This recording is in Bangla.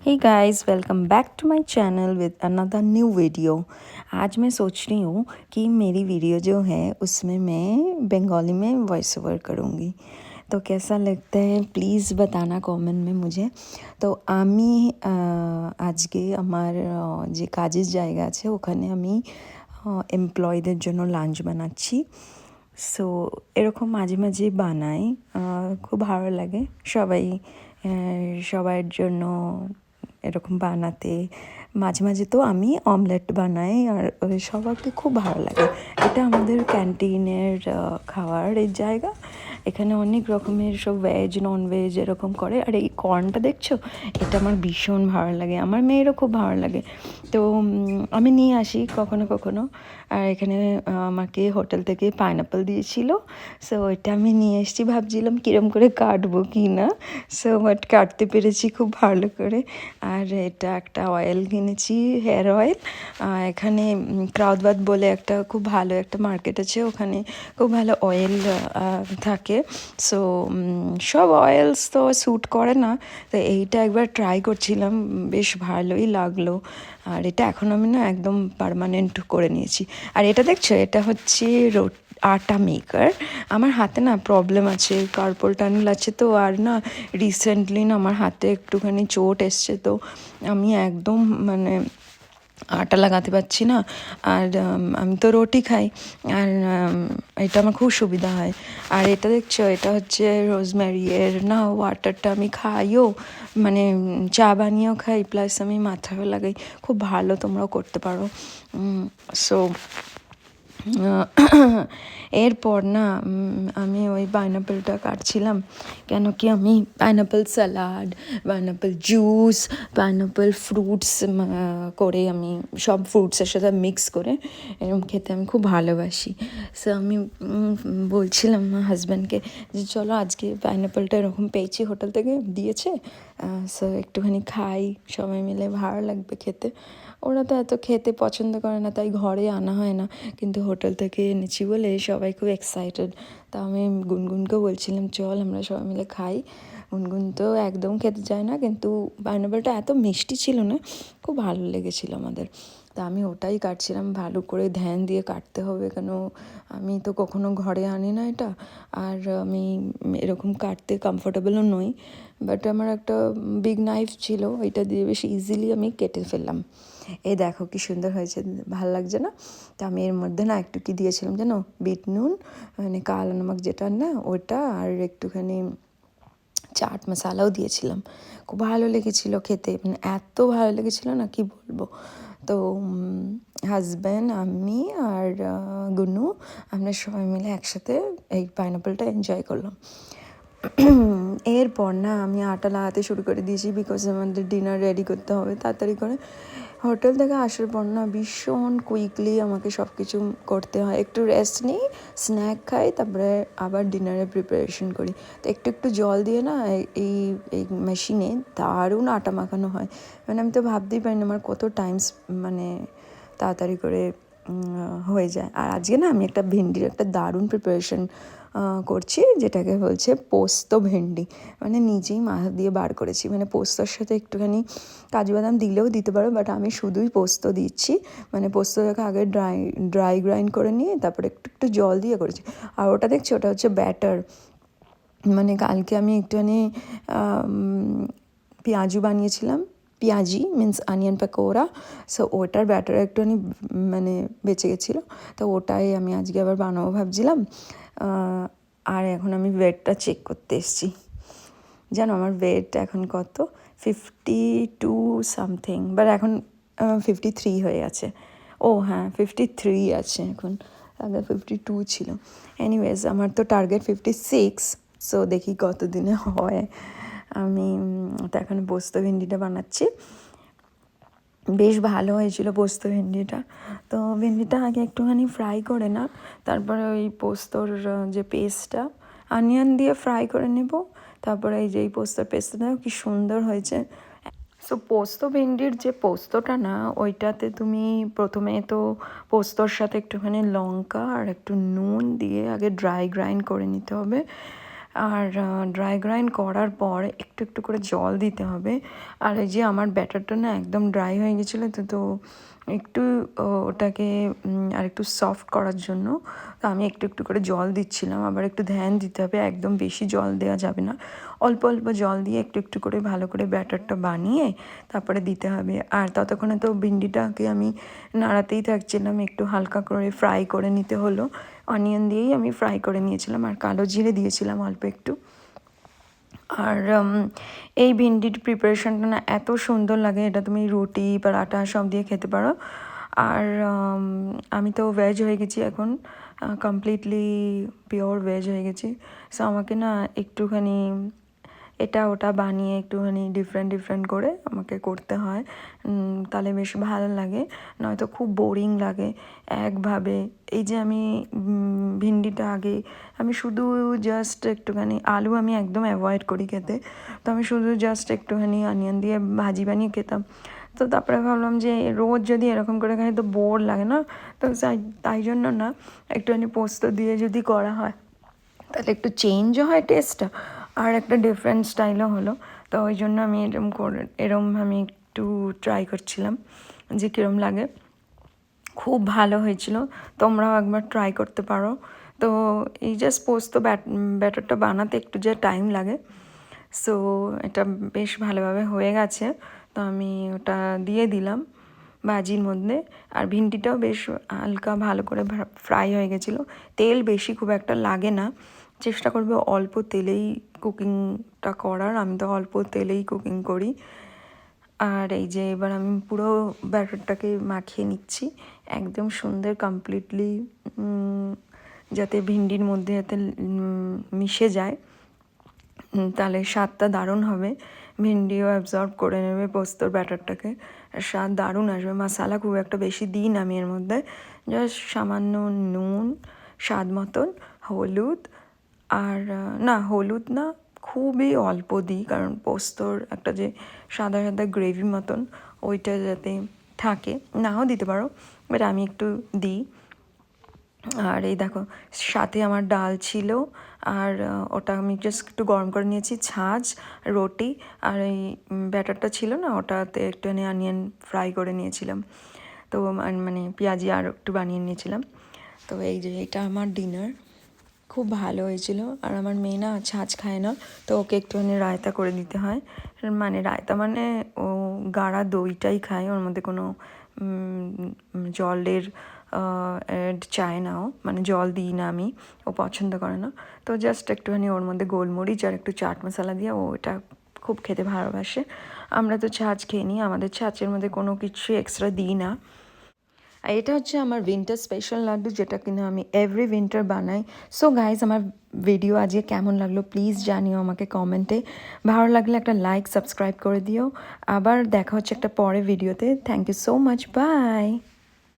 Hey guys, welcome back to my channel with another new video. आज मैं सोच रही हूँ कि मेरी वीडियो जो है उसमें मैं बंगाली में वॉइस ओवर करूँगी। तो कैसा लगता है प्लीज़ बताना कमेंट में मुझे। तो আমি আজকে আমার যে কাজের জায়গা আছে ওখানে আমি এমপ্লয়ীদের জন্য লাঞ্চ বানাচ্ছি। সো এরকম মাঝে মাঝে বানাই, খুব ভালো লাগে সবাই সবার জন্য এরকম বানাতে। মাঝে মাঝে তো আমি অমলেট বানাই আর সবাইকে খুব ভালো লাগে। এটা আমাদের ক্যান্টিনের খাওয়ারের জায়গা। এখানে অনেক রকমের সব ভেজ নন ভেজ এরকম করে। আর এই কর্নটা দেখছো, এটা আমার ভীষণ ভালো লাগে, আমার মেয়েরও খুব ভালো লাগে। তো আমি নিয়ে আসি কখনো কখনো। আর এখানে আমাকে হোটেল থেকে পাইনঅ্যাপেল দিয়েছিল। সো এটা আমি নিয়ে এসেছি, ভাবছিলাম কীরম করে কাটবো কি না। সো বাট কাটতে পেরেছি খুব ভালো করে। আর এটা একটা অয়েল কিনেছি, হেয়ার অয়েল। এখানে ক্রাউডবাদ বলে একটা খুব ভালো একটা মার্কেট আছে, ওখানে খুব ভালো অয়েল থাকে। সো সব অয়েলস তো স্যুট করে না, তো এইটা একবার ট্রাই করছিলাম, বেশ ভালোই লাগলো। আর এটা এখন আমি না একদম পার্মানেন্ট করে নিয়েছি। আর এটা দেখছো, এটা হচ্ছে আটা মেকার। আমার হাতে না প্রবলেম আছে, কার্পল টানেল আছে, তো আর না রিসেন্টলি না আমার হাতে একটুখানি চোট এসছে, তো আমি একদম মানে আটা লাগাতে পারছি না। আর আমি তো রুটি খাই, আর এটা আমার খুব সুবিধা হয়। আর এটা দেখছো, এটা হচ্ছে রোজমেরি এর না ওয়াটারটা আমি খাইও, মানে চা বানিয়েও খাই, প্লাস আমি মাথায়ও লাগাই। খুব ভালো, তোমরাও করতে পারো। সো এরপর না আমি ওই পাইনঅ্যাপেলটা কাটছিলাম, কেন কি আমি pineapple salad, pineapple juice, pineapple fruits করে আমি সব ফ্রুটসের সাথে মিক্স করে এরকম খেতে আমি খুব ভালোবাসি। সো আমি বলছিলাম হাজব্যান্ডকে যে চলো আজকে পাইনঅ্যাপেলটা এরকম পেয়েছি, হোটেল থেকে দিয়েছে, সো একটুখানি খাই সবাই মিলে, ভালো লাগবে খেতে। ওরা তো এত খেতে পছন্দ করে না, তাই ঘরে আনা হয় না, কিন্তু হোটেল থেকে এনেছি বলে সবাই খুব এক্সাইটেড। তা আমি গুনগুনকেও বলছিলাম চল আমরা সবাই মিলে খাই। গুনগুন তো একদম খেতে চায় না, কিন্তু পাইনঅ্যাপেলটা এত মিষ্টি ছিল না, খুব ভালো লেগেছিলো আমাদের। তা আমি ওটাই কাটছিলাম, ভালো করে ধ্যান দিয়ে কাটতে হবে, কেন আমি তো কখনো ঘরে আনি না এটা, আর আমি এরকম কাটতে কমফোর্টেবলও নই। বাট আমার একটা বিগ নাইফ ছিল, ওইটা দিয়ে বেশ ইজিলি আমি কেটে ফেললাম। এই দেখো কি সুন্দর হয়েছে, ভালো লাগছে না? তো আমি এর মধ্যে না একটু কি দিয়েছিলাম যেন, বিট নুন, মানে কালো নমক যেটা না ওটা, আর একটুখানি চাট মশালাও দিয়েছিলাম। খুব ভালো লেগেছিলো খেতে, মানে এত ভালো লেগেছিলো না কি বলবো। তো হাজব্যান্ড, আমি আর গুনু, আমরা সবাই মিলে একসাথে এই পাইনঅ্যাপেলটা এনজয় করলাম। এরপর না আমি আটা লাগাতে শুরু করে দিয়েছি, বিকজ আমাদের ডিনার রেডি করতে হবে তাড়াতাড়ি করে। হোটেল থেকে আসার পর না ভীষণ কুইকলি আমাকে সব কিছু করতে হয়, একটু রেস্ট নিই, স্ন্যাক খাই, তারপরে আবার ডিনারের প্রিপারেশন করি। তো একটু একটু জল দিয়ে না এই এই মেশিনে দারুণ আটা মাখানো হয়, মানে আমি তো ভাবতেই পারি না আমার কত টাইমস মানে তাড়াতাড়ি করে হয়ে যায়। আর আজকে না আমি একটা ভেন্ডির একটা দারুণ প্রিপারেশন করছি, যেটাকে বলছে পোস্ত ভেন্ডি, মানে নিজেই মাথা দিয়ে বার করেছি। মানে পোস্তর সাথে একটুখানি কাজু বাদাম দিলেও দিতে পারো, বাট আমি শুধুই পোস্ত দিচ্ছি। মানে পোস্তটাকে আগে ড্রাই গ্রাইন্ড করে নিয়ে তারপরে একটু একটু জল দিয়ে করেছি। আর ওটা দেখছি, ওটা হচ্ছে ব্যাটার, মানে কালকে আমি একটুখানি পেঁয়াজু বানিয়েছিলাম, পেঁয়াজি মিন্স অনিয়ন পাকোড়া। সো ওটার ব্যাটার একটুখানি মানে বেঁচে গেছিলো, তো ওটাই আমি আজকে আবার বানাবো ভাবছিলাম। আর এখন আমি ওয়েটটা চেক করতে এসেছি, জানো আমার ওয়েট এখন কত, 52 সামথিং, বাট এখন 53 হয়ে গেছে। ও হ্যাঁ, 53 আছে এখন, আগে 52 ছিল। এনিওয়েজ আমার তো টার্গেট 56, সো দেখি কত দিনে হয়। আমি তো এখন পোস্ত ভেন্ডিটা বানাচ্ছি, বেশ ভালো হয়েছিল পোস্ত ভেন্ডিটা। তো ভেন্ডিটা আগে একটুখানি ফ্রাই করে না, তারপরে ওই পোস্তর যে পেস্টটা অনিয়ন দিয়ে ফ্রাই করে নেব, তারপরে এই যে এই পোস্তর পেস্টটা কি সুন্দর হয়েছে। সো পোস্ত ভেন্ডির যে পোস্তটা না, ওইটাতে তুমি প্রথমে তো পোস্তর সাথে একটুখানি লঙ্কা আর একটু নুন দিয়ে আগে ড্রাই গ্রাইন্ড করে নিতে হবে। আর ড্রাই গ্রাইন্ড করার পর একটু একটু করে জল দিতে হবে। আর এই যে আমার ব্যাটারটা না একদম ড্রাই হয়ে গেছিলো, তো একটু ওটাকে আর একটু সফট করার জন্য তো আমি একটু একটু করে জল দিচ্ছিলাম। আবার একটু ধ্যান দিতে হবে, একদম বেশি জল দেওয়া যাবে না, অল্প অল্প জল দিয়ে একটু একটু করে ভালো করে ব্যাটারটা বানিয়ে তারপরে দিতে হবে। আর ততক্ষণে তো ভিন্ডিটাকে আমি নাড়াতেই থাকছিলাম, একটু হালকা করে ফ্রাই করে নিতে হলো। অনিয়ন দিয়েই আমি ফ্রাই করে নিয়েছিলাম, আর কালো জিরে দিয়েছিলাম অল্প একটু। আর এই ভিন্ডির প্রিপারেশনটা না এত সুন্দর লাগে, এটা তুমি রুটি পরাঠা সব দিয়ে খেতে পারো। আর আমি তো ভেজ হয়ে গেছি এখন, কমপ্লিটলি পিওর ভেজ হয়ে গেছি। সো আমাকে না একটুখানি এটা ওটা বানিয়ে একটুখানি ডিফারেন্ট ডিফারেন্ট করে আমাকে করতে হয়, তাহলে বেশ ভালো লাগে, নয়তো খুব বোরিং লাগে একভাবে। এই যে আমি ভিন্ডিটা আগে আমি শুধু জাস্ট একটুখানি আলু আমি একদম অ্যাভয়েড করি খেতে, তো আমি শুধু জাস্ট একটুখানি অনিয়ন দিয়ে ভাজি বানিয়ে খেতাম। তো তারপরে ভাবলাম যে রোজ যদি এরকম করে খাই তো বোর লাগে না, তো তাই জন্য না একটুখানি পোস্ত দিয়ে যদি করা হয় তাহলে একটু চেঞ্জও হয় টেস্টটা, আর একটা ডিফারেন্ট স্টাইলও হলো। তো ওই জন্য আমি এরম আমি একটু ট্রাই করছিলাম যে কীরম লাগে। খুব ভালো হয়েছিল, তোমরাও একবার ট্রাই করতে পারো। তো এই জাস্ট পোস্ত ব্যাটারটা বানাতে একটু যে টাইম লাগে, সো এটা বেশ ভালোভাবে হয়ে গেছে। তো আমি ওটা দিয়ে দিলাম ভাজির মধ্যে, আর ভিন্ডিটাও বেশ হালকা ভালো করে ফ্রাই হয়ে গেছিলো। তেল বেশি খুব একটা লাগে না, চেষ্টা করবে অল্প তেলেই কুকিংটা করার, আমি তো অল্প তেলেই কুকিং করি। আর এই যে এবার আমি পুরো ব্যাটারটাকে মাখিয়ে নিচ্ছি একদম সুন্দর কমপ্লিটলি, যাতে ভিন্ডির মধ্যে যাতে মিশে যায়, তাহলে স্বাদটা দারুণ হবে। ভিন্ডিও অ্যাবজর্ব করে নেবে পোস্তর ব্যাটারটাকে, স্বাদ দারুণ আসবে। মশলা খুব একটা বেশি দিই না আমি এর মধ্যে, জাস্ট সামান্য নুন, স্বাদ মতন হলুদ, আর না হলুদ না, খুবই অল্প দিই, কারণ পোস্তর একটা যে সাদা সাদা গ্রেভি মতন ওইটা যাতে থাকে, নাও দিতে পারো, বাট আমি একটু দিই। আর এই দেখো সাথে আমার ডাল ছিল, আর ওটা আমি জাস্ট একটু গরম করে নিয়েছি, ছাঁচ, রুটি, আর এই ব্যাটারটা ছিল না ওটাতে একটুখানি অনিয়ন ফ্রাই করে নিয়েছিলাম, তো মানে পেঁয়াজি আর একটু বানিয়ে নিয়েছিলাম। তো এই যে এটা আমার ডিনার, খুব ভালো হয়েছিল। আর আমার মেয়ে না ছাঁচ খায় না, তো ওকে একটুখানি রায়তা করে দিতে হয়, মানে রায়তা মানে ও গাঢ় দইটাই খায়, ওর মধ্যে কোনো জলের চায় না, ও মানে জল দিই না আমি, ও পছন্দ করে না। তো জাস্ট একটুখানি ওর মধ্যে গোলমরিচ আর একটু চাট মশলা দিয়ে ও এটা খুব খেতে ভালোবাসে। আমরা তো ছাঁচ খেয়ে নিই, আমাদের ছাঁচের মধ্যে কোনো কিছু এক্সট্রা দিই না। আর এটা হচ্ছে আমার উইন্টার স্পেশাল লাড্ডু, যেটা কিনা আমি এভরি উইন্টার বানাই। সো গাইজ, আমার ভিডিও আজকে কেমন লাগলো প্লিজ জানিও আমাকে কমেন্টে। ভালো লাগলে একটা লাইক সাবস্ক্রাইব করে দিও। আবার দেখা হচ্ছে একটা পরে ভিডিওতে। Thank you so much, by.